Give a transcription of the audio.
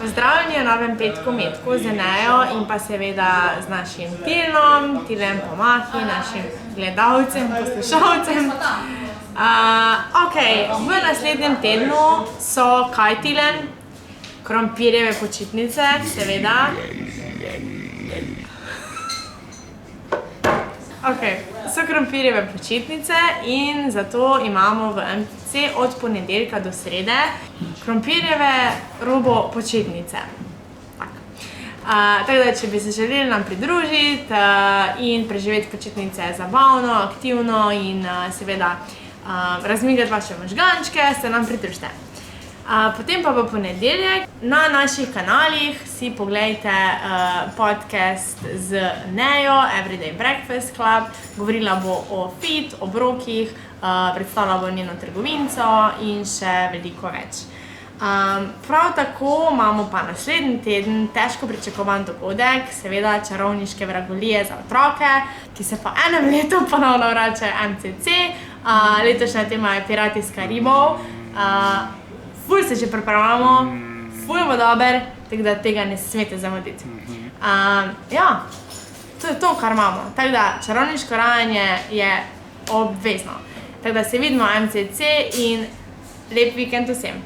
Pozdravljeni v novem petku metku z Nejo in pa seveda z našim Tilnom, Tilen Pomahi, našim gledalcem, poslušalcem. V naslednjem tednu so kaj, Tilen? Krompirjeve počitnice, seveda. So krompirjeve počitnice in zato imamo v MTC od ponedeljka do srede krompirjeve robo počitnice. Tako da, če bi se želeli nam pridružiti in preživeti počitnice zabavno, aktivno in seveda razmigati vaše možgančke, se nam pridružite. Potem pa v ponedeljek na naših kanalih si poglejte podcast z Nejo, Everyday Breakfast Club. Govorila bo o fit, obrokih, predstavila bo njeno trgovinco in še veliko več. Prav tako imamo pa naslednji teden težko pričakovan dogodek, seveda čarovniške vragolije za otroke, ki se po enem letu ponovno vračajo MCC. Letošnja tema je Pirati iz Karibov. Ful se že pripravljamo, ful bo dober, tako da tega ne smete zamuditi. To je to, kar imamo. Tako da čarovniško rajanje je obvezno. Tako da se vidimo MCC in lep vikend vsem.